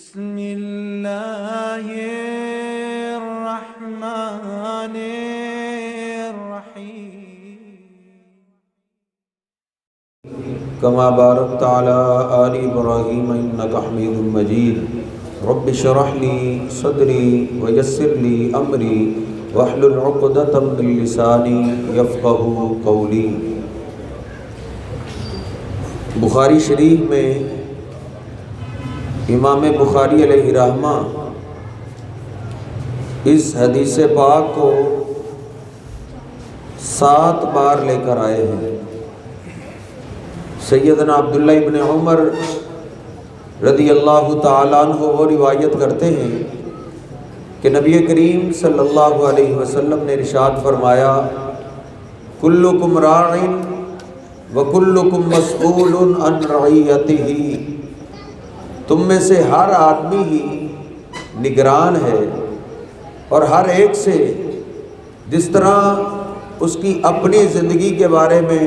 بسم اللہ الرحمن الرحیم کما بارکت علی آل ابراہیم انک حمید مجید رب اشرح لی صدری ویسر لی امری واحلل عقدۃ من لسانی یفقہوا قولی۔ بخاری شریف میں امام بخاری علیہ رحمہ اس حدیث پاک کو 7 بار لے کر آئے ہیں۔ سیدنا عبداللہ ابن عمر رضی اللہ تعالیٰ عنہ وہ روایت کرتے ہیں کہ نبی کریم صلی اللہ علیہ وسلم نے ارشاد فرمایا، کلکم راع وکلکم مسئول عن رعیتہ، تم میں سے ہر آدمی ہی نگران ہے اور ہر ایک سے جس طرح اس کی اپنی زندگی کے بارے میں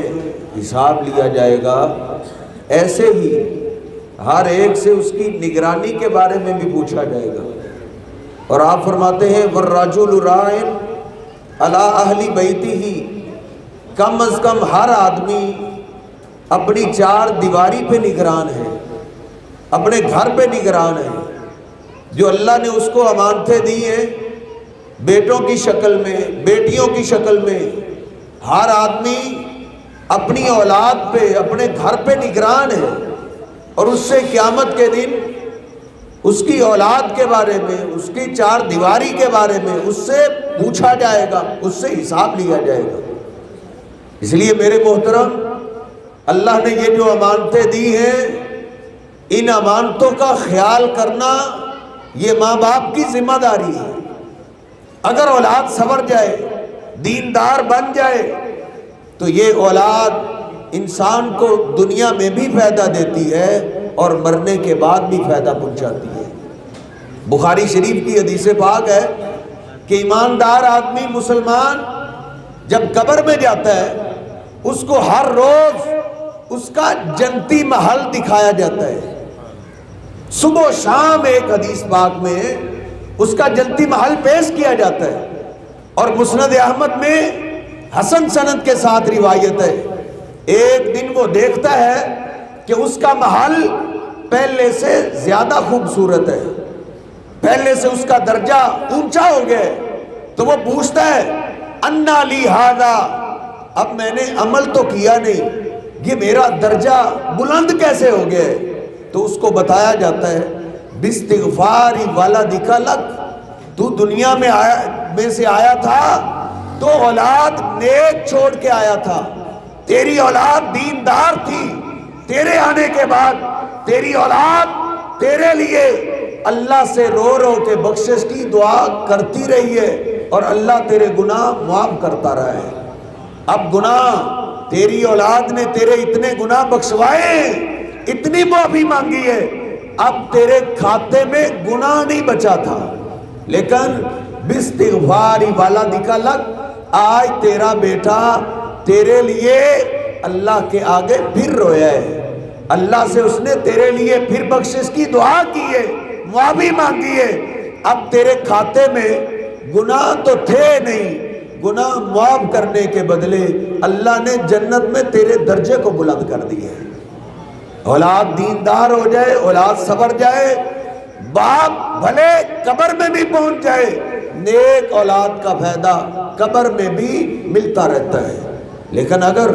حساب لیا جائے گا، ایسے ہی ہر ایک سے اس کی نگرانی کے بارے میں بھی پوچھا جائے گا۔ اور آپ فرماتے ہیں والرجل راع علی اہل بیتہ، کم از کم ہر آدمی اپنی 4 دیواری پہ نگران ہے، اپنے گھر پہ نگران ہے۔ جو اللہ نے اس کو امانتیں دی ہیں بیٹوں کی شکل میں، بیٹیوں کی شکل میں، ہر آدمی اپنی اولاد پہ، اپنے گھر پہ نگران ہے، اور اس سے قیامت کے دن اس کی اولاد کے بارے میں، اس کی 4 دیواری کے بارے میں اس سے پوچھا جائے گا، اس سے حساب لیا جائے گا۔ اس لیے میرے محترم، اللہ نے یہ جو امانتیں دی ہیں، ان امانتوں کا خیال کرنا یہ ماں باپ کی ذمہ داری ہے۔ اگر اولاد سنور جائے، دیندار بن جائے، تو یہ اولاد انسان کو دنیا میں بھی فائدہ دیتی ہے اور مرنے کے بعد بھی فائدہ پہنچاتی ہے۔ بخاری شریف کی حدیث پاک ہے کہ ایماندار آدمی مسلمان جب قبر میں جاتا ہے، اس کو ہر روز اس کا جنتی محل دکھایا جاتا ہے۔ صبح و شام ایک حدیث پاک میں اس کا جنتی محل پیش کیا جاتا ہے، اور مسند احمد میں حسن سند کے ساتھ روایت ہے۔ ایک دن وہ دیکھتا ہے کہ اس کا محل پہلے سے زیادہ خوبصورت ہے، پہلے سے اس کا درجہ اونچا ہو گیا ہے، تو وہ پوچھتا ہے انا لی ھذا، اب میں نے عمل تو کیا نہیں، یہ میرا درجہ بلند کیسے ہو گیا ہے؟ تو اس کو بتایا جاتا ہے باستغفار والدک لک، تو دنیا میں سے آیا تھا تو اولاد نیک چھوڑ کے آیا تھا، تیری اولاد دیندار تھی، تیرے آنے کے بعد تیری اولاد تیرے لیے اللہ سے رو رو کے بخشش کی دعا کرتی رہی ہے، اور اللہ تیرے گناہ معاف کرتا رہا ہے۔ اب گناہ تیری اولاد نے تیرے اتنے گناہ بخشوائے، اتنی معافی مانگی ہے، اب تیرے کھاتے میں گناہ نہیں بچا تھا، لیکن باستغفار والدک لک، آج تیرا بیٹا تیرے لیے اللہ کے آگے پھر رویا ہے، اللہ سے اس نے تیرے لیے پھر بخشش کی دعا کی ہے، معافی مانگی ہے، اب تیرے کھاتے میں گناہ تو تھے نہیں، گناہ معاف کرنے کے بدلے اللہ نے جنت میں تیرے درجے کو بلند کر دیا ہے۔ اولاد دیندار ہو جائے، اولاد سنور جائے، باپ بھلے قبر میں بھی پہنچ جائے، نیک اولاد کا فائدہ قبر میں بھی ملتا رہتا ہے۔ لیکن اگر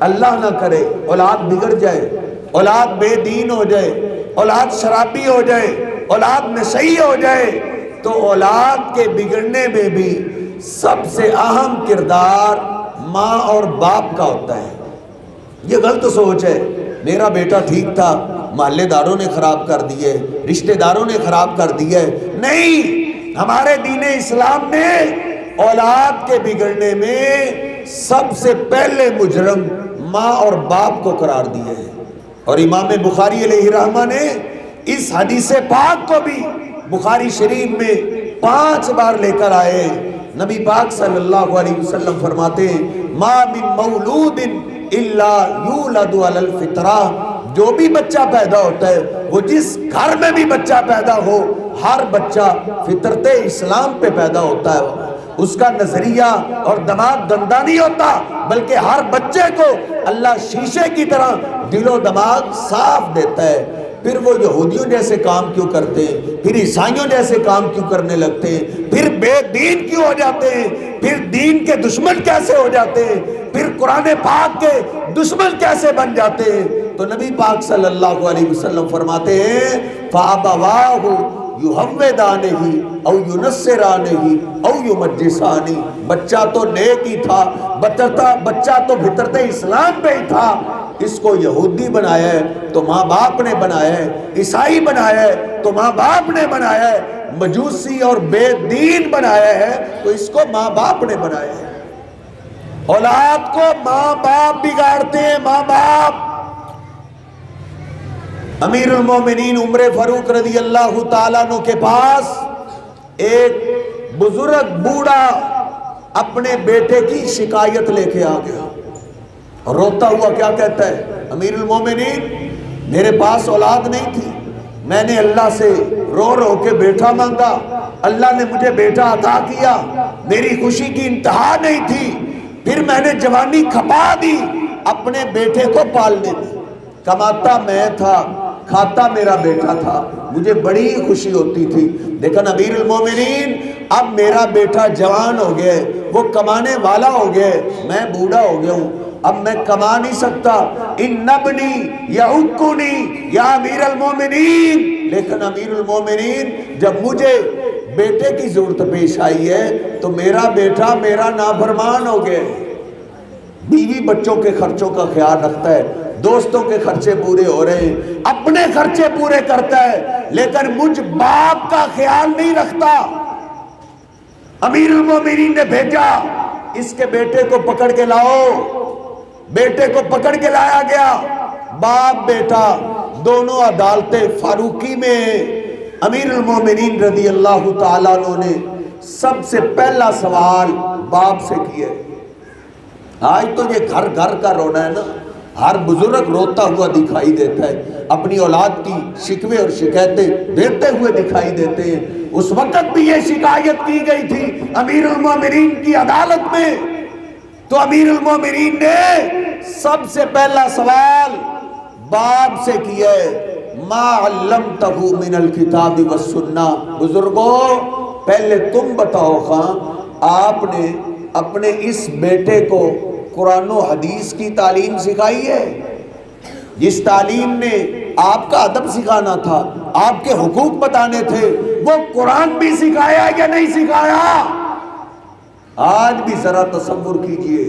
اللہ نہ کرے اولاد بگڑ جائے، اولاد بے دین ہو جائے، اولاد شرابی ہو جائے، اولاد نشئی ہو جائے، تو اولاد کے بگڑنے میں بھی سب سے اہم کردار ماں اور باپ کا ہوتا ہے۔ یہ غلط سوچ ہے، میرا بیٹا ٹھیک تھا، محلے داروں نے خراب کر دیے، رشتہ داروں نے خراب کر دیے۔ نہیں، ہمارے دین اسلام نے اولاد کے بگڑنے میں سب سے پہلے مجرم ماں اور باپ کو قرار دیا ہے۔ اور امام بخاری علیہ رحمہ نے اس حدیث پاک کو بھی بخاری شریف میں 5 بار لے کر آئے۔ نبی پاک صلی اللہ علیہ وسلم فرماتے ہیں ما من مولود الا یولد علی الفطرہ، جو بھی بچہ پیدا ہوتا ہے وہ جس گھر میں بھی بچہ پیدا ہو، ہر بچہ فطرت اسلام پہ پیدا ہوتا ہے، اس کا نظریہ اور دماغ گندا نہیں ہوتا، بلکہ ہر بچے کو اللہ شیشے کی طرح دل و دماغ صاف دیتا ہے۔ پھر وہ یہودیوں جیسے کام کیوں کرتے ہیں، پھر عیسائیوں جیسے کام کیوں کرنے لگتے ہیں، پھر بے دین کیوں ہو جاتے ہیں، پھر دین کے دشمن کیسے ہو جاتے ہیں، پھر قرآن پاک کے دشمن کیسے بن جاتے ہیں؟ تو نبی پاک صلی اللہ علیہ وسلم فرماتے ہیں فَأَبَوَاهُ يُحَوِّدَانِهِ اَوْ يُنَصِّرَانِهِ اَوْ يُمَجِّسَانِهِ۔ بچہ تو نیک ہی تھا، بچہ تو فطرت اسلام پہ ہی تھا، اس کو یہودی بنایا ہے تو ماں باپ نے بنایا ہے، عیسائی بنایا ہے تو ماں باپ نے بنایا ہے، مجوسی اور بے دین بنایا ہے تو اس کو ماں باپ نے بنایا ہے۔ اولاد کو ماں باپ بگاڑتے ہیں، ماں باپ۔ امیر المومنین عمر فاروق رضی اللہ تعالیٰ عنہ کے پاس ایک بزرگ بوڑھا اپنے بیٹے کی شکایت لے کے آ گیا، روتا ہوا کیا کہتا ہے، امیر المومنین میرے پاس اولاد نہیں تھی، میں نے اللہ سے رو رو کے بیٹا مانگا، اللہ نے مجھے بیٹا عطا کیا، میری خوشی کی انتہا نہیں تھی، پھر میں نے جوانی کھپا دی اپنے بیٹے کو پالنے میں، کماتا میں تھا، کھاتا میرا بیٹا تھا، مجھے بڑی خوشی ہوتی تھی، لیکن امیر المومنین اب میرا بیٹا جوان ہو گیا، وہ کمانے والا ہو گیا، میں بوڑھا ہو گیا ہوں، اب میں کما نہیں سکتا، ان ابنی یعقنی یا امیر المومنین۔ لیکن امیر المومنین جب مجھے بیٹے کی ضرورت پیش آئی ہے تو میرا بیٹا میرا نافرمان ہو گیا، بیوی بچوں کے خرچوں کا خیال رکھتا ہے، دوستوں کے خرچے پورے ہو رہے ہیں، اپنے خرچے پورے کرتا ہے، لیکن مجھ باپ کا خیال نہیں رکھتا۔ امیر المومنین نے بھیجا اس کے بیٹے کو پکڑ کے لاؤ، بیٹے کو پکڑ کے لایا گیا، باپ بیٹا دونوں عدالتیں فاروقی میں۔ امیر المومنین رضی اللہ تعالیٰ عنہ نے سب سے پہلا سوال باپ سے کیا۔ آج تو یہ گھر گھر کا رونا ہے نا، ہر بزرگ روتا ہوا دکھائی دیتا ہے، اپنی اولاد کی شکوے اور شکایتیں دیتے ہوئے دکھائی دیتے ہیں۔ اس وقت بھی یہ شکایت کی گئی تھی امیر المومنین کی عدالت میں، تو امیر المومنین نے سب سے پہلا سوال باپ سے کیا ہے، ما علمتہ من الکتاب والسنہ۔ بزرگوں پہلے تم بتاؤ خان، آپ نے اپنے اس بیٹے کو قرآن و حدیث کی تعلیم سکھائی ہے؟ جس تعلیم نے آپ کا ادب سکھانا تھا، آپ کے حقوق بتانے تھے، وہ قرآن بھی سکھایا یا نہیں سکھایا؟ آج بھی ذرا تصور کیجئے،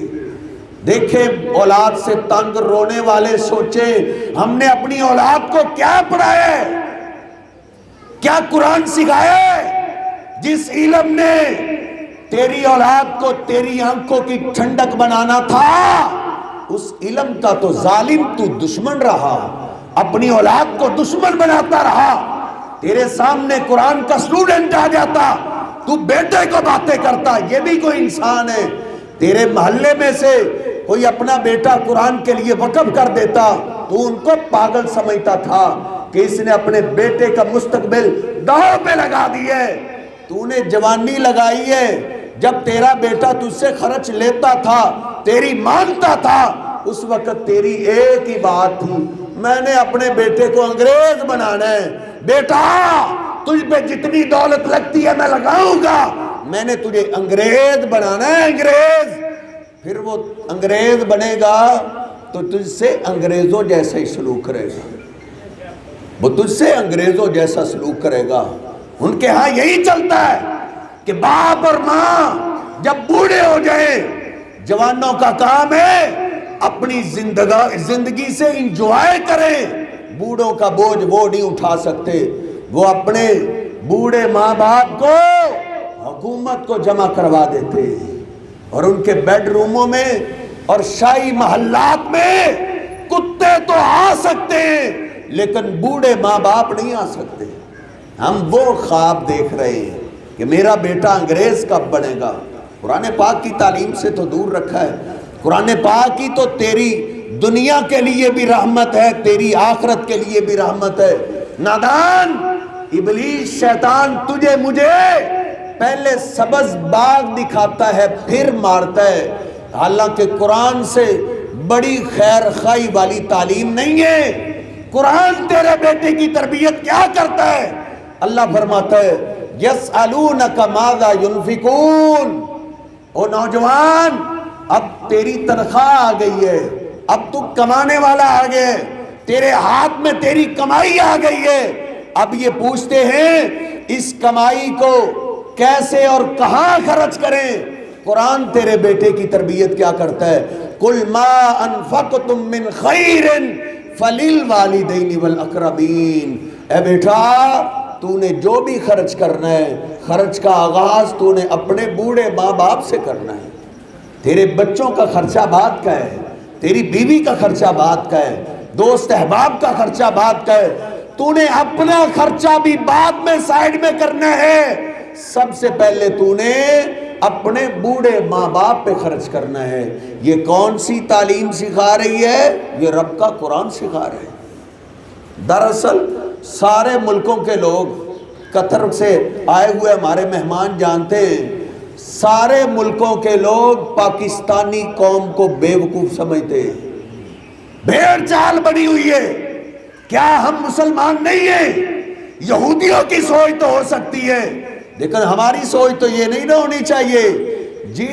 دیکھیں اولاد سے تنگ رونے والے سوچیں ہم نے اپنی اولاد کو کیا پڑھایا ہے، کیا قرآن سکھایا ہے؟ جس علم نے تیری اولاد کو تیری آنکھوں کی ٹھنڈک بنانا تھا، اس علم کا تو ظالم تو دشمن رہا، اپنی اولاد کو دشمن بناتا رہا۔ تیرے سامنے قرآن کا اسٹوڈنٹ آ جاتا، تو بیٹے کو باتیں کرتا، یہ بھی کوئی انسان ہے؟ تیرے محلے میں سے کوئی اپنا بیٹا قرآن کے لیے وقف کر دیتا تو ان کو پاگل سمجھتا تھا کہ اس نے اپنے بیٹے کا مستقبل داؤ پہ لگا دیے۔ تو نے جوانی لگائی ہے، جب تیرا بیٹا تجھ سے خرچ لیتا تھا، تیری مانتا تھا، اس وقت تیری ایک ہی بات تھی، میں نے اپنے بیٹے کو انگریز بنانا ہے، بیٹا تجھ پہ جتنی دولت لگتی ہے میں لگاؤں گا، میں نے تجھے انگریز بنانا ہے، انگریز۔ پھر وہ انگریز بنے گا تو تجھ سے انگریزوں جیسا ہی سلوک کرے گا، وہ تجھ سے انگریزوں جیسا سلوک کرے گا۔ ان کے ہاں یہی چلتا ہے کہ باپ اور ماں جب بوڑھے ہو جائیں، جوانوں کا کام ہے اپنی زندگی سے انجوائے کریں، بوڑھوں کا بوجھ وہ نہیں اٹھا سکتے، وہ اپنے بوڑھے ماں باپ کو حکومت کو جمع کروا دیتے اور ان کے بیڈ روموں میں اور شاہی محلات میں کتے تو آ سکتے ہیں لیکن بوڑھے ماں باپ نہیں آ سکتے۔ ہم وہ خواب دیکھ رہے ہیں کہ میرا بیٹا انگریز کب بنے گا، قرآن پاک کی تعلیم سے تو دور رکھا ہے۔ قرآن پاک کی تو تیری دنیا کے لیے بھی رحمت ہے، تیری آخرت کے لیے بھی رحمت ہے۔ نادان، ابلیس شیطان تجھے مجھے پہلے سبز باغ دکھاتا ہے پھر مارتا ہے، حالانکہ قرآن سے بڑی خیر خواہی والی تعلیم نہیں ہے۔ قرآن تیرے بیٹے کی تربیت کیا کرتا ہے؟ اللہ فرماتا ہے یسألونک ماذا ينفقون، او نوجوان اب تیری تنخواہ آ گئی ہے، اب تو کمانے والا آ گیا ہے، تیرے ہاتھ میں تیری کمائی آ گئی ہے، اب یہ پوچھتے ہیں اس کمائی کو کیسے اور کہاں خرچ کریں؟ قرآن تیرے بیٹے کی تربیت کیا کرتا ہے؟ قُلْ مَا أَنفَقْتُم مِّنْ خَيْرٍ فَلِلْوَالِدَيْنِ وَالْأَقْرَبِينَ، اے بیٹا تو نے جو بھی خرچ کرنا ہے، خرچ کا آغاز تو نے اپنے بوڑھے ماں باپ سے کرنا ہے۔ تیرے بچوں کا خرچہ بعد کا ہے، تیری بیوی کا خرچہ بعد کا ہے، دوست احباب کا خرچہ بعد کا ہے، تو نے اپنا خرچہ بھی بعد میں سائیڈ میں کرنا ہے۔ سب سے پہلے تو نے اپنے بوڑھے ماں باپ پہ خرچ کرنا ہے۔ یہ کون سی تعلیم سکھا رہی ہے؟ یہ رب کا قرآن سکھا رہے ہیں۔ دراصل سارے ملکوں کے لوگ، قطر سے آئے ہوئے ہمارے مہمان جانتے ہیں، سارے ملکوں کے لوگ پاکستانی قوم کو بیوقوف سمجھتے ہیں، بھیڑ چال بنی ہوئی ہے۔ کیا ہم مسلمان نہیں ہیں؟ یہودیوں کی سوچ تو ہو سکتی ہے لیکن ہماری سوچ تو یہ نہیں نہ ہونی چاہیے۔ جی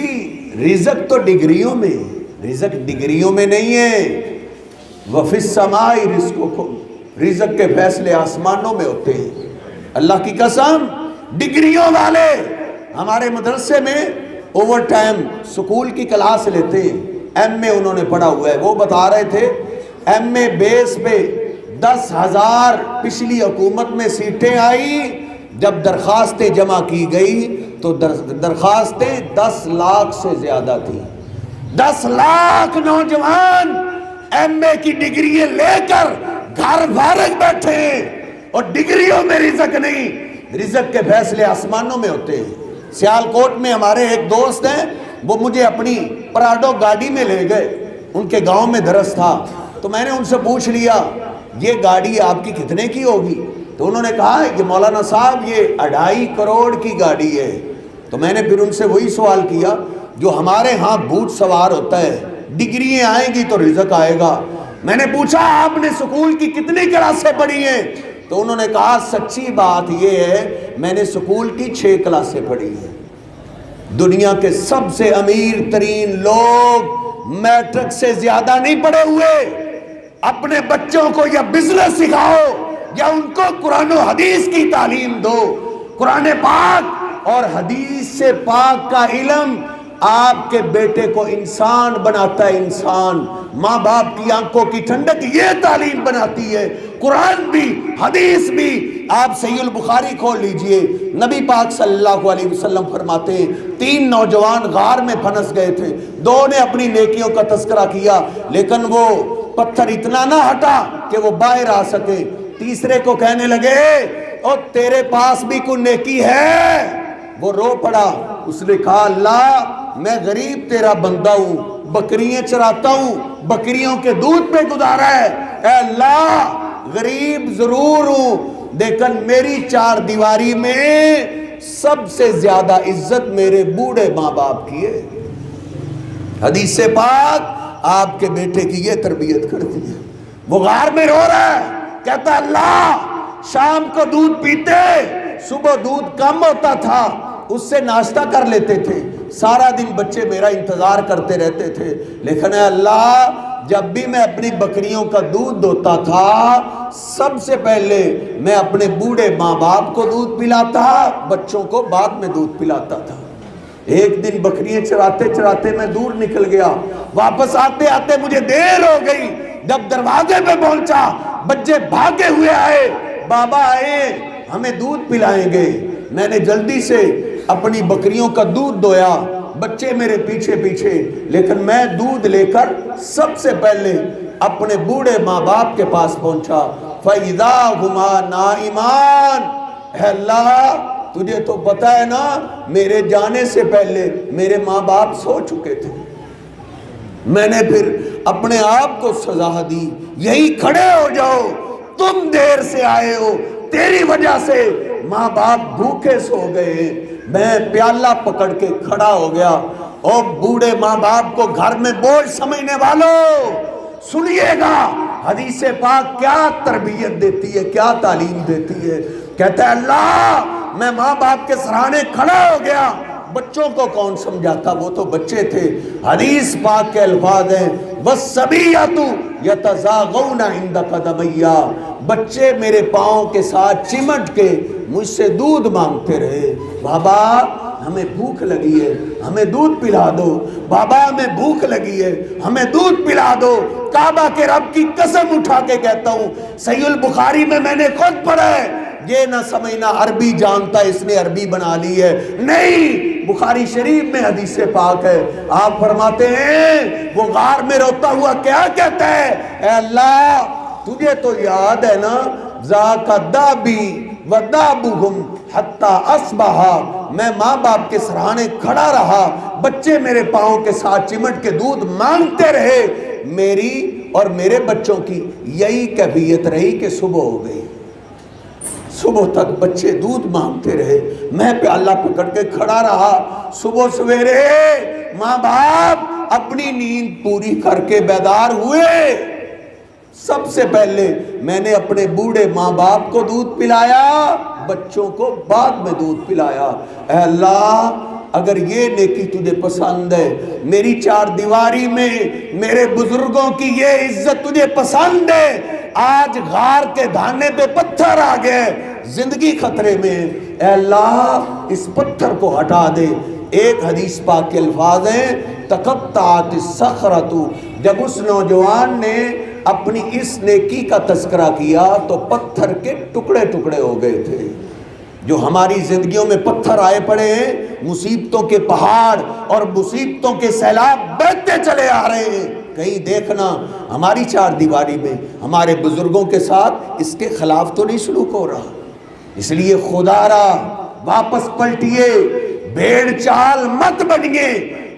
رزق تو ڈگریوں میں، رزق ڈگریوں میں نہیں ہے۔ وَفِي السَّمَاءِ رِزْقُكُمْ، رزق کے فیصلے آسمانوں میں ہوتے ہیں۔ اللہ کی قسم، ڈگریوں والے ہمارے مدرسے میں اوور ٹائم سکول کی کلاس لیتے ہیں، ایم اے انہوں نے پڑھا ہوا ہے، وہ بتا رہے تھے ایم اے بیس پہ 10,000 پچھلی حکومت میں سیٹیں آئی، جب درخواستیں جمع کی گئی تو درخواستیں 10 لاکھ سے زیادہ تھی۔ 10 لاکھ نوجوان ایم اے کی ڈگری لے کر گھر فارغ بیٹھے ہیں، اور ڈگریوں میں رزق نہیں، رزق کے فیصلے آسمانوں میں ہوتے ہیں۔ سیالکوٹ میں ہمارے ایک دوست ہیں، وہ مجھے اپنی پراڈو گاڑی میں لے گئے، ان کے گاؤں میں درس تھا، تو میں نے ان سے پوچھ لیا یہ گاڑی آپ کی کتنے کی ہوگی؟ تو انہوں نے کہا کہ مولانا صاحب یہ 2.5 کروڑ کی گاڑی ہے۔ تو میں نے پھر ان سے وہی سوال کیا جو ہمارے ہاں بھوت سوار ہوتا ہے، ڈگریاں آئیں گی تو رزق آئے گا۔ میں نے پوچھا آپ نے سکول کی کتنی کلاسیں پڑھی ہیں؟ تو انہوں نے کہا سچی بات یہ ہے میں نے سکول کی 6 کلاسیں پڑھی ہیں۔ دنیا کے سب سے امیر ترین لوگ میٹرک سے زیادہ نہیں پڑھے ہوئے۔ اپنے بچوں کو یا بزنس سکھاؤ یا ان کو قرآن و حدیث کی تعلیم دو۔ قرآن پاک اور حدیث سے پاک کا علم آپ کے بیٹے کو انسان بناتا ہے، انسان۔ ماں باپ کی آنکھوں کی ٹھنڈک یہ تعلیم بناتی ہے۔ قرآن بھی حدیث بھی۔ آپ صحیح البخاری کھول لیجئے، نبی پاک صلی اللہ علیہ وسلم فرماتے ہیں 3 نوجوان غار میں پھنس گئے تھے، 2 نے اپنی نیکیوں کا تذکرہ کیا لیکن وہ پتھر اتنا نہ ہٹا کہ وہ باہر آ سکے۔ تیسرے کو کہنے لگے او تیرے پاس بھی کوئی نیکی ہے؟ وہ رو پڑا، اس نے کہا اللہ میں غریب تیرا بندہ ہوں، بکریاں چراتا ہوں، بکریوں کے دودھ پہ گزارا ہے، اے اللہ غریب ضرور ہوں لیکن میری 4 دیواری میں سب سے زیادہ عزت میرے بوڑھے ماں باپ کی ہے۔ حدیث پاک آپ کے بیٹے کی یہ تربیت کرتی ہے۔ وہ غار میں رو رہا ہے، کہتا اللہ شام کو دودھ پیتے، صبح دودھ کم ہوتا تھا، اس سے ناشتہ کر لیتے تھے، سارا دن بچے میرا انتظار کرتے رہتے تھے، لیکن اے اللہ جب بھی میں اپنی بکریوں کا دودھ دوتا تھا سب سے پہلے میں اپنے بوڑھے ماں باپ کو دودھ پلاتا، بچوں کو بعد میں دودھ پلاتا تھا۔ ایک دن بکریاں چراتے چراتے میں دور نکل گیا، واپس آتے آتے مجھے دیر ہو گئی، جب دروازے پہ پہنچا بچے بھاگے ہوئے آئے، بابا آئے ہمیں دودھ پلائیں گے۔ میں نے جلدی سے اپنی بکریوں کا دودھ دویا، بچے میرے پیچھے پیچھے، لیکن میں دودھ لے کر سب سے پہلے اپنے بوڑھے ماں باپ کے پاس پہنچا۔ فَإِذَا هُمَا نَائِمَانِ، اے اللہ تجھے تو پتہ ہے نا میرے جانے سے پہلے میرے ماں باپ سو چکے تھے۔ میں نے پھر اپنے آپ کو سزا دی، یہی کھڑے ہو جاؤ، تم دیر سے آئے ہو، تیری وجہ سے ماں باپ بھوکے سو گئے، میں پیالہ پکڑ کے کھڑا ہو گیا۔ اور بوڑھے ماں باپ کو گھر میں بوجھ سمجھنے والوں سنیے گا، حدیث پاک کیا تربیت دیتی ہے، کیا تعلیم دیتی ہے۔ کہتا ہے اللہ میں ماں باپ کے سرانے کھڑا ہو گیا، بچوں کو کون سمجھاتا، وہ تو بچے تھے۔ حدیث پاک کے الفاظ ہیں وَالصَّبِيَّةُ يَتَزَاغَوْنَ عِنْدَ قَدَمَيَّ، بچے میرے پاؤں کے ساتھ چمٹ کے مجھ سے دودھ مانگتے رہے، بابا ہمیں بھوک لگی ہے ہمیں دودھ پلا دو، بابا ہمیں بھوک لگی ہے ہمیں دودھ پلا دو۔ کعبہ کے رب کی قسم اٹھا کے کہتا ہوں، صحیح البخاری میں نے خود پڑھا ہے، یہ نہ سمجھنا عربی جانتا اس نے عربی بنا لی ہے، نہیں، بخاری شریف میں حدیث پاک ہے۔ آپ فرماتے ہیں وہ غار میں روتا ہوا کیا کہتا ہے، اے اللہ تجھے تو یاد ہے نا، ذاک دابی ودابہم حتی اصبحا، میں ماں باپ کے سرانے کھڑا رہا، بچے میرے پاؤں کے ساتھ چمٹ کے دودھ مانگتے رہے، میری اور میرے بچوں کی یہی کیفیت رہی کہ صبح ہو گئی، صبح تک بچے دودھ مانگتے رہے، میں پیالہ پکڑ کے کھڑا رہا، صبح سویرے ماں باپ اپنی نیند پوری کر کے بیدار ہوئے، سب سے پہلے میں نے اپنے بوڑھے ماں باپ کو دودھ پلایا، بچوں کو بعد میں دودھ پلایا۔ اے اللہ اگر یہ نیکی تجھے پسند ہے، میری چار دیواری میں میرے بزرگوں کی یہ عزت تجھے پسند ہے، آج غار کے دھانے پہ پتھر آ گئے، زندگی خطرے میں، اے اللہ اس پتھر کو ہٹا دے۔ ایک حدیث پاک کے الفاظ ہیں تقطعت الصخرۃ، جب اس نوجوان نے اپنی اس نیکی کا تذکرہ کیا تو پتھر کے ٹکڑے ٹکڑے ہو گئے تھے۔ جو ہماری زندگیوں میں پتھر آئے پڑے ہیں، مصیبتوں کے پہاڑ اور مصیبتوں کے سیلاب بہتے چلے آ رہے ہیں، کہیں دیکھنا ہماری چار دیواری میں ہمارے بزرگوں کے ساتھ اس کے خلاف تو نہیں سلوک ہو رہا۔ اس لیے خدا را واپس پلٹیے، بھیڑ چال مت بنیے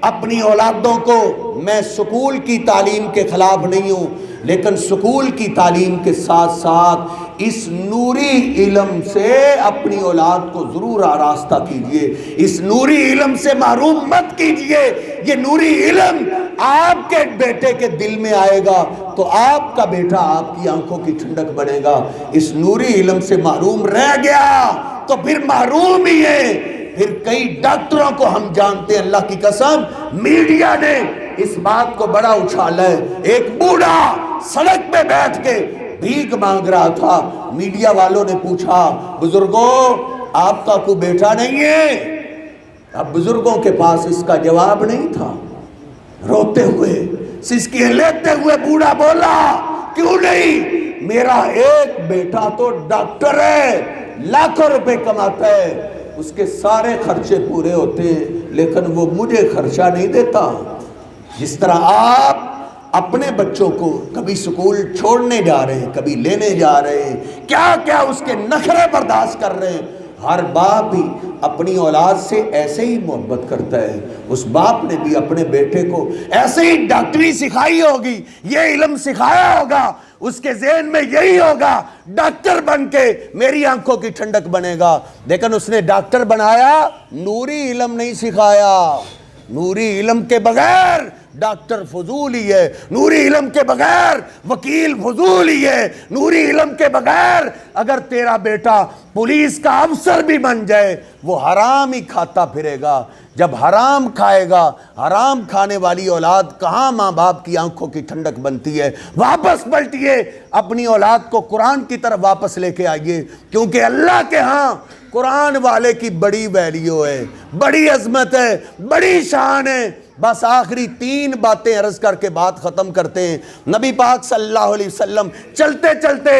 اپنی اولادوں کو۔ میں سکول کی تعلیم کے خلاف نہیں ہوں، لیکن سکول کی تعلیم کے ساتھ ساتھ اس نوری علم سے اپنی اولاد کو ضرور آراستہ کیجئے، اس نوری علم سے محروم مت کیجئے۔ یہ نوری علم آپ کے بیٹے کے دل میں آئے گا تو آپ کا بیٹا آپ کی آنکھوں کی ٹھنڈک بنے گا، اس نوری علم سے محروم رہ گیا تو پھر محروم ہی ہے۔ پھر کئی ڈاکٹروں کو ہم جانتے ہیں، اللہ کی قسم میڈیا نے اس بات کو بڑا اچھالا ہے، ایک بوڑھا سڑک پہ بیٹھ کے بھیک مانگ رہا تھا، میڈیا والوں نے پوچھا بزرگوں آپ کا کوئی بیٹا نہیں ہے؟ اب بزرگوں کے پاس اس کا جواب نہیں تھا، روتے ہوئے سسکیاں لیتے ہوئے بوڑھا بولا کیوں نہیں، میرا ایک بیٹا تو ڈاکٹر ہے، لاکھوں روپے کماتا ہے، اس کے سارے خرچے پورے ہوتے ہیں، لیکن وہ مجھے خرچہ نہیں دیتا۔ جس طرح آپ اپنے بچوں کو کبھی سکول چھوڑنے جا رہے ہیں، کبھی لینے جا رہے ہیں، کیا کیا اس کے نخرے برداشت کر رہے ہیں، ہر باپ ہی اپنی اولاد سے ایسے ہی محبت کرتا ہے۔ اس باپ نے بھی اپنے بیٹے کو ایسے ہی ڈاکٹری سکھائی ہوگی، یہ علم سکھایا ہوگا، اس کے ذہن میں یہی ہوگا ڈاکٹر بن کے میری آنکھوں کی ٹھنڈک بنے گا، لیکن اس نے ڈاکٹر بنایا، نوری علم نہیں سکھایا۔ نوری علم کے بغیر ڈاکٹر فضول ہی ہے، نوری علم کے بغیر وکیل فضول ہی ہے، نوری علم کے بغیر اگر تیرا بیٹا پولیس کا افسر بھی بن جائے وہ حرام ہی کھاتا پھرے گا۔ جب حرام کھائے گا، حرام کھانے والی اولاد کہاں ماں باپ کی آنکھوں کی ٹھنڈک بنتی ہے۔ واپس پلٹیے، اپنی اولاد کو قرآن کی طرف واپس لے کے آئیے، کیونکہ اللہ کے ہاں قرآن والے کی بڑی ویلیو ہے، بڑی عظمت ہے، بڑی شان ہے۔ بس آخری 3 باتیں عرض کر کے بات ختم کرتے ہیں۔ نبی پاک صلی اللہ علیہ وسلم چلتے چلتے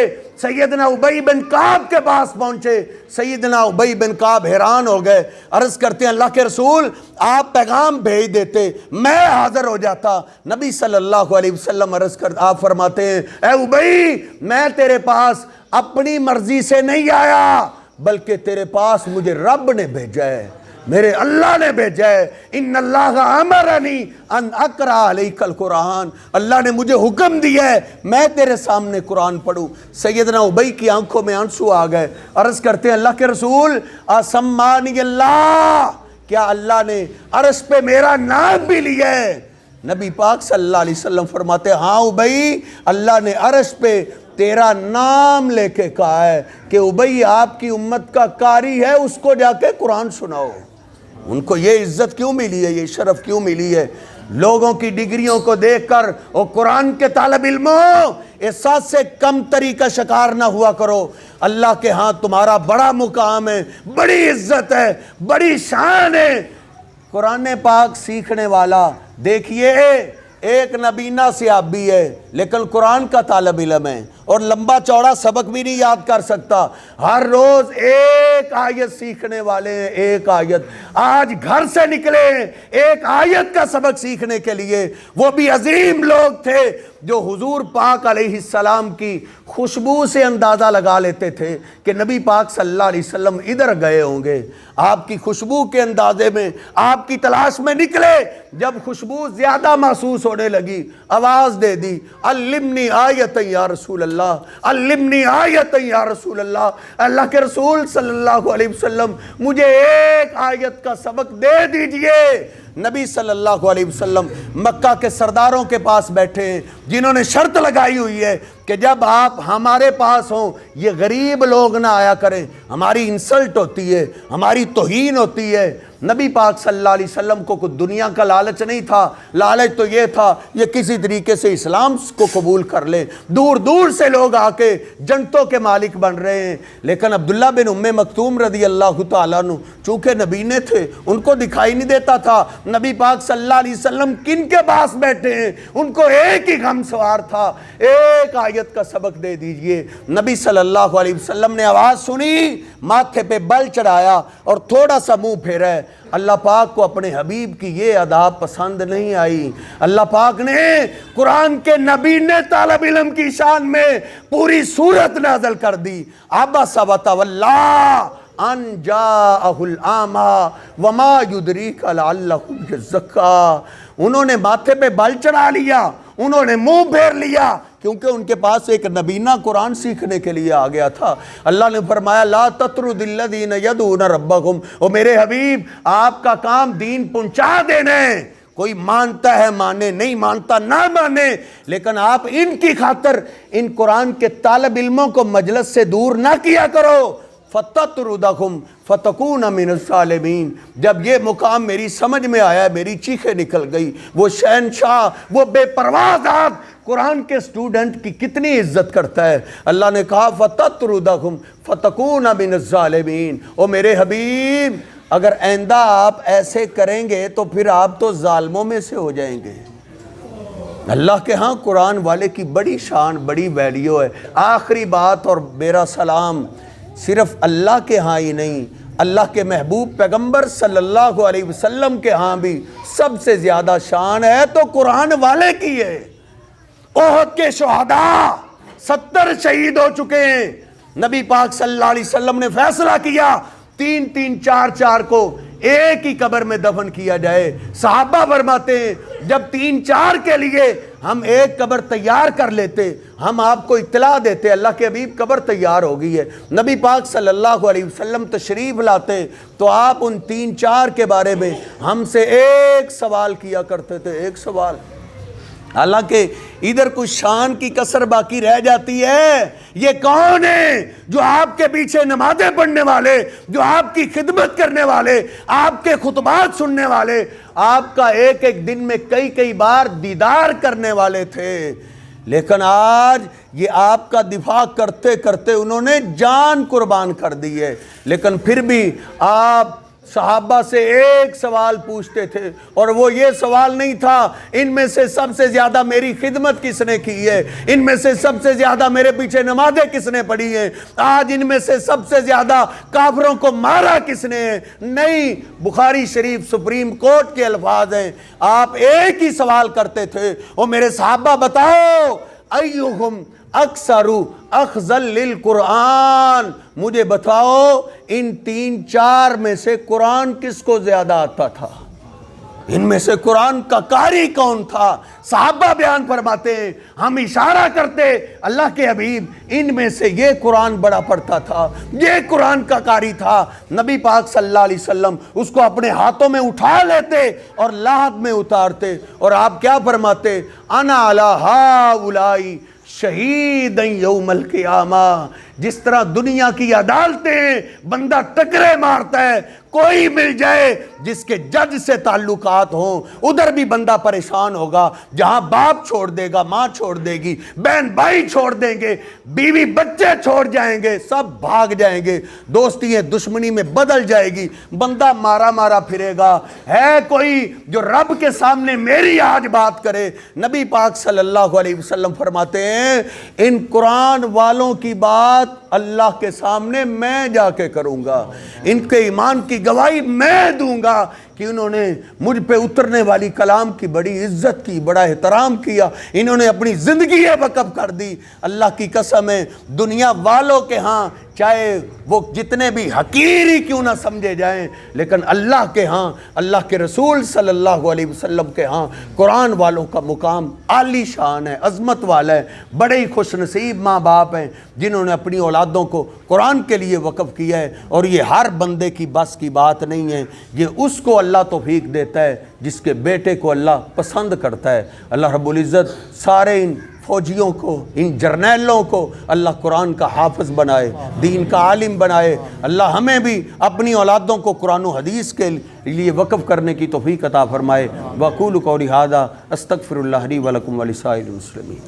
سیدنا ابی بن کعب کے پاس پہنچے، سیدنا ابی بن کعب حیران ہو گئے، عرض کرتے ہیں اللہ کے رسول آپ پیغام بھیج دیتے میں حاضر ہو جاتا۔ نبی صلی اللہ علیہ وسلم عرض کر آپ فرماتے ہیں اے ابی میں تیرے پاس اپنی مرضی سے نہیں آیا، بلکہ تیرے پاس مجھے رب نے بھیجا ہے۔ میرے اللہ نے بھیجا ہے. ان اللہ امرنی ان اقرا علیک القرآن, اللہ نے مجھے حکم دیا ہے میں تیرے سامنے قرآن پڑھوں. سیدنا ابی کی آنکھوں میں آنسو آ گئے. عرض کرتے ہیں اللہ کے رسول اسمانی اللہ, کیا اللہ نے عرش پہ میرا نام بھی لیا ہے؟ نبی پاک صلی اللہ علیہ وسلم فرماتے ہیں ہاں ابی, اللہ نے عرش پہ تیرا نام لے کے کہا ہے کہ ابی آپ کی امت کا قاری ہے, اس کو جا کے قرآن سناؤ. ان کو یہ عزت کیوں ملی ہے, یہ شرف کیوں ملی ہے؟ لوگوں کی ڈگریوں کو دیکھ کر اور قرآن کے طالب علموں احساس سے کم تری کا شکار نہ ہوا کرو. اللہ کے ہاں تمہارا بڑا مقام ہے, بڑی عزت ہے, بڑی شان ہے. قرآن پاک سیکھنے والا دیکھیے ایک نبینا صحابی ہے لیکن قرآن کا طالب علم ہے اور لمبا چوڑا سبق بھی نہیں یاد کر سکتا. ہر روز ایک آیت سیکھنے والے ہیں, ایک آیت. آج گھر سے نکلے ایک آیت کا سبق سیکھنے کے لیے. وہ بھی عظیم لوگ تھے جو حضور پاک علیہ السلام کی خوشبو سے اندازہ لگا لیتے تھے کہ نبی پاک صلی اللہ علیہ وسلم ادھر گئے ہوں گے. آپ کی خوشبو کے اندازے میں آپ کی تلاش میں نکلے. جب خوشبو زیادہ محسوس ہونے لگی آواز دے دی علمنی آیت یا رسول اللہ, علمنی آیت یا رسول اللہ. اللہ کے رسول صلی اللہ علیہ وسلم مجھے ایک آیت کا سبق دے دیجئے. نبی صلی اللہ علیہ وسلم مکہ کے سرداروں کے پاس بیٹھے ہیں جنہوں نے شرط لگائی ہوئی ہے کہ جب آپ ہمارے پاس ہوں یہ غریب لوگ نہ آیا کریں, ہماری انسلٹ ہوتی ہے, ہماری توہین ہوتی ہے. نبی پاک صلی اللہ علیہ وسلم کو کوئی دنیا کا لالچ نہیں تھا, لالچ تو یہ تھا یہ کسی طریقے سے اسلام کو قبول کر لیں. دور دور سے لوگ آ کے جنتوں کے مالک بن رہے ہیں. لیکن عبداللہ بن ام مکتوم رضی اللہ تعالیٰ عنہ چونکہ نبینے تھے, ان کو دکھائی نہیں دیتا تھا نبی پاک صلی اللہ علیہ وسلم کن کے پاس بیٹھے ہیں. ان کو ایک ہی غم سوار تھا, ایک آیت کا سبق دے دیجئے. نبی صلی اللہ علیہ وسلم نے آواز سنی, ماتھے پہ بل چڑھایا اور تھوڑا سا منہ پھیرا ہے. اللہ پاک کو اپنے حبیب کی یہ ادا پسند نہیں آئی. اللہ پاک نے قرآن کے نبینے طالب علم کی شان میں پوری سورت نازل کر دی. عبس وتولی ان جاءہ الاعمی وما یدریک لعلہ یزکیٰ. انہوں نے ماتھے پہ بل چڑھا لیا, انہوں نے منہ پھیر لیا کیونکہ ان کے پاس ایک نبینہ قرآن سیکھنے کے لیے آ گیا تھا. اللہ نے فرمایا لا تطرد الذین یدعون ربہم, او میرے حبیب آپ کا کام دین پہنچا دینا ہے. کوئی مانتا ہے مانے, نہیں مانتا نہ مانے, لیکن آپ ان کی خاطر ان قرآن کے طالب علموں کو مجلس سے دور نہ کیا کرو. فَتَطْرُدَهُمْ فَتَكُونَ مِنَ الظَّالِمِينَ. جب یہ مقام میری سمجھ میں آیا, میری چیخیں نکل گئی. وہ شہنشاہ, وہ بے پرواہ ذات قرآن کے سٹوڈنٹ کی کتنی عزت کرتا ہے. اللہ نے کہا فَتَطْرُدَهُمْ فَتَكُونَ مِنَ الظَّالِمِينَ. او میرے حبیب اگر آئندہ آپ ایسے کریں گے تو پھر آپ تو ظالموں میں سے ہو جائیں گے. اللہ کے ہاں قرآن والے کی بڑی شان, بڑی ویلیو ہے. آخری بات اور میرا سلام صرف اللہ کے ہاں ہی نہیں, اللہ کے محبوب پیغمبر صلی اللہ علیہ وسلم کے ہاں بھی سب سے زیادہ شان ہے تو قرآن والے کی ہے. احد کے شہداء 70 شہید ہو چکے ہیں. نبی پاک صلی اللہ علیہ وسلم نے فیصلہ کیا 3-3, 4-4 کو ایک ہی قبر میں دفن کیا جائے. صحابہ فرماتے ہیں جب 3-4 کے لیے ہم ایک قبر تیار کر لیتے, ہم آپ کو اطلاع دیتے اللہ کے حبیب قبر تیار ہو گئی ہے, نبی پاک صلی اللہ علیہ وسلم تشریف لاتے تو آپ ان 3-4 کے بارے میں ہم سے ایک سوال کیا کرتے تھے, ایک سوال. حالانکہ ادھر کچھ شان کی کسر باقی رہ جاتی ہے. یہ کون ہے جو آپ کے پیچھے نمازیں پڑھنے والے, جو آپ کی خدمت کرنے والے, آپ کے خطبات سننے والے, آپ کا ایک ایک دن میں کئی بار دیدار کرنے والے تھے, لیکن آج یہ آپ کا دفاع کرتے کرتے انہوں نے جان قربان کر دی ہے. لیکن پھر بھی آپ صحابہ سے ایک سوال پوچھتے تھے اور وہ یہ سوال نہیں تھا ان میں سے سب سے زیادہ میری خدمت کس نے کی ہے, ان میں سے سب سے زیادہ میرے پیچھے نمازیں کس نے پڑھی ہیں, آج ان میں سے سب سے زیادہ کافروں کو مارا کس نے ہے. نہیں, بخاری شریف سپریم کورٹ کے الفاظ ہیں. آپ ایک ہی سوال کرتے تھے, اور میرے صحابہ بتاؤ ایہم اکثرو اخذل للقرآن، مجھے بتاؤ ان 3-4 میں سے قرآن کس کو زیادہ آتا تھا؟ ان میں سے قرآن کا قاری کون تھا؟ صحابہ بیان فرماتے ہیں، ہم اشارہ کرتے اللہ کے حبیب ان میں سے یہ قرآن بڑا پڑھتا تھا، یہ قرآن کا قاری تھا۔ نبی پاک صلی اللہ علیہ وسلم اس کو اپنے ہاتھوں میں اٹھا لیتے اور لاحق میں اتارتے، اور آپ کیا فرماتے؟ انا علی ہؤلاء شہید یوم القیامہ۔ جس طرح دنیا کی عدالتیں بندہ ٹکرے مارتا ہے، کوئی مل جائے جس کے جج سے تعلقات ہوں، ادھر بھی بندہ پریشان ہوگا۔ جہاں باپ چھوڑ دے گا، ماں چھوڑ دے گی، بہن بھائی چھوڑ دیں گے، بیوی بچے چھوڑ جائیں گے، سب بھاگ جائیں گے، دوستی دشمنی میں بدل جائے گی، بندہ مارا مارا پھرے گا۔ ہے کوئی جو رب کے سامنے میری آج بات کرے؟ نبی پاک صلی اللہ علیہ وسلم فرماتے ہیں ان قرآن والوں کی بات اللہ کے سامنے میں جا کے کروں گا، ان کے ایمان کی گواہی میں دوں گا کہ انہوں نے مجھ پہ اترنے والی کلام کی بڑی عزت کی، بڑا احترام کیا، انہوں نے اپنی زندگی وقف کر دی۔ اللہ کی قسم ہے دنیا والوں کے ہاں چاہے وہ جتنے بھی حقیر ہی کیوں نہ سمجھے جائیں، لیکن اللہ کے ہاں، اللہ کے رسول صلی اللہ علیہ وسلم کے ہاں قرآن والوں کا مقام عالی شان ہے، عظمت والا ہے۔ بڑے ہی خوش نصیب ماں باپ ہیں جنہوں نے اپنی اولادوں کو قرآن کے لیے وقف کیا ہے، اور یہ ہر بندے کی بس کی بات نہیں ہے، یہ اس کو اللہ توفیق دیتا ہے جس کے بیٹے کو اللہ پسند کرتا ہے۔ اللہ رب العزت سارے ان فوجیوں کو، ان جرنیلوں کو اللہ قرآن کا حافظ بنائے، دین کا عالم بنائے۔ اللہ ہمیں بھی اپنی اولادوں کو قرآن و حدیث کے لیے وقف کرنے کی توفیق عطا فرمائے۔ وَأَقُولُ قَوْلِي هَٰذَا أَسْتَغْفِرُ اللَّهَ لِي وَلَكُمْ وَلِسَائِرِ الْمُسْلِمِينَ۔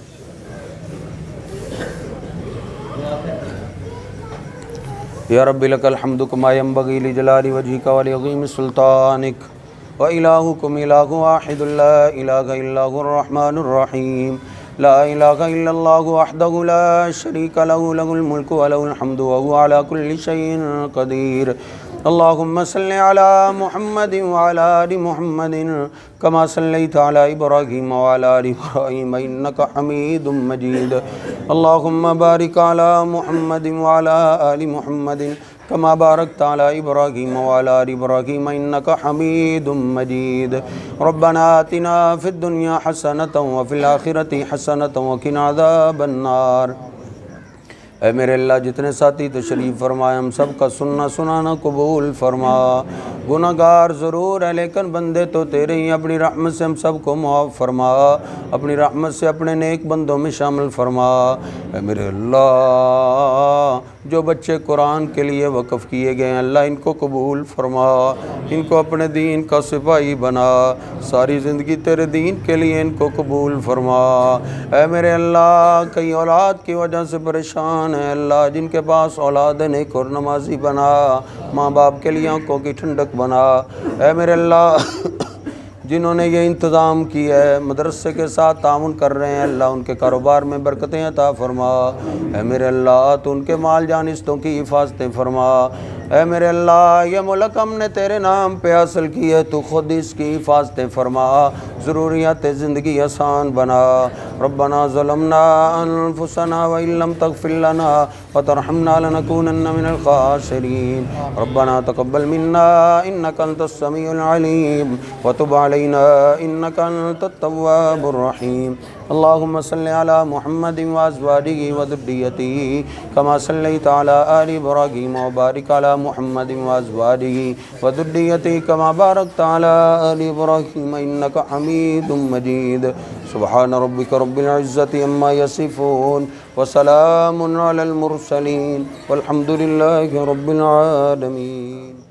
یا رب لک الحمد کما ینبغی لجلال وجهک ولعظیم سلطانک، وإلہکم الہ واحد لا الہ الا هو الرحمن الرحیم، لا الہ الا اللہ وحدہ لا شریک له له الملک وله الحمد وهو على كل شيء قدیر۔ اللہم صلی علی محمد وعلی آل محمد کما صلیت علی ابراہیم وعلی آل ابراہیم انک حمید مجید۔ اللہم بارک علی محمد وعلی آل محمد کما بارکت علی ابراہیم وعلی آل ابراہیم انک حمید مجید۔ ربنا آتنا فی الدنیا حسنۃ وفی الآخرۃ حسنۃ وقنا عذاب النار۔ اے میرے اللہ جتنے ساتھی تشریف فرمائے ہم سب کا سننا سنانا قبول فرما۔ گناہ گار ضرور ہے لیکن بندے تو تیرے ہی، اپنی رحمت سے ہم سب کو معاف فرما، اپنی رحمت سے اپنے نیک بندوں میں شامل فرما۔ اے میرے اللہ جو بچے قرآن کے لیے وقف کیے گئے ہیں اللہ ان کو قبول فرما، ان کو اپنے دین کا سپاہی بنا، ساری زندگی تیرے دین کے لیے ان کو قبول فرما۔ اے میرے اللہ کئی اولاد کی وجہ سے پریشان ہے اللہ، جن کے پاس اولاد نیک اور نمازی بنا، ماں باپ کے لیے آنکھوں کی ٹھنڈک بنا۔ اے میرے اللہ جنہوں نے یہ انتظام کیا ہے مدرسے کے ساتھ تعاون کر رہے ہیں اللہ ان کے کاروبار میں برکتیں عطا فرما۔ اے میرے اللہ تو ان کے مال جانستوں کی حفاظتیں فرما۔ اے میرے اللہ یہ ملک ہم نے تیرے نام پہ حاصل کی ہے، تو خود اس کی حفاظتیں فرما، ضروریات زندگی آسان بنا۔ ربنا ظلمنا انفسنا وان لم تغفر لنا وترحمنا لنكونن من الخاسرین۔ ربنا تقبل منا انك انت السميع العليم وتب علينا انك انت التواب الرحيم۔ اللهم صل على محمد وازواجه وذريته كما صليت على آل ابراهيم وبارك على محمد وازواجه وذريته كما باركت على آل ابراهيم انك حميد مجيد۔ سبحان ربك رب العزة عما يصفون وسلام على المرسلين والحمد لله رب العالمين۔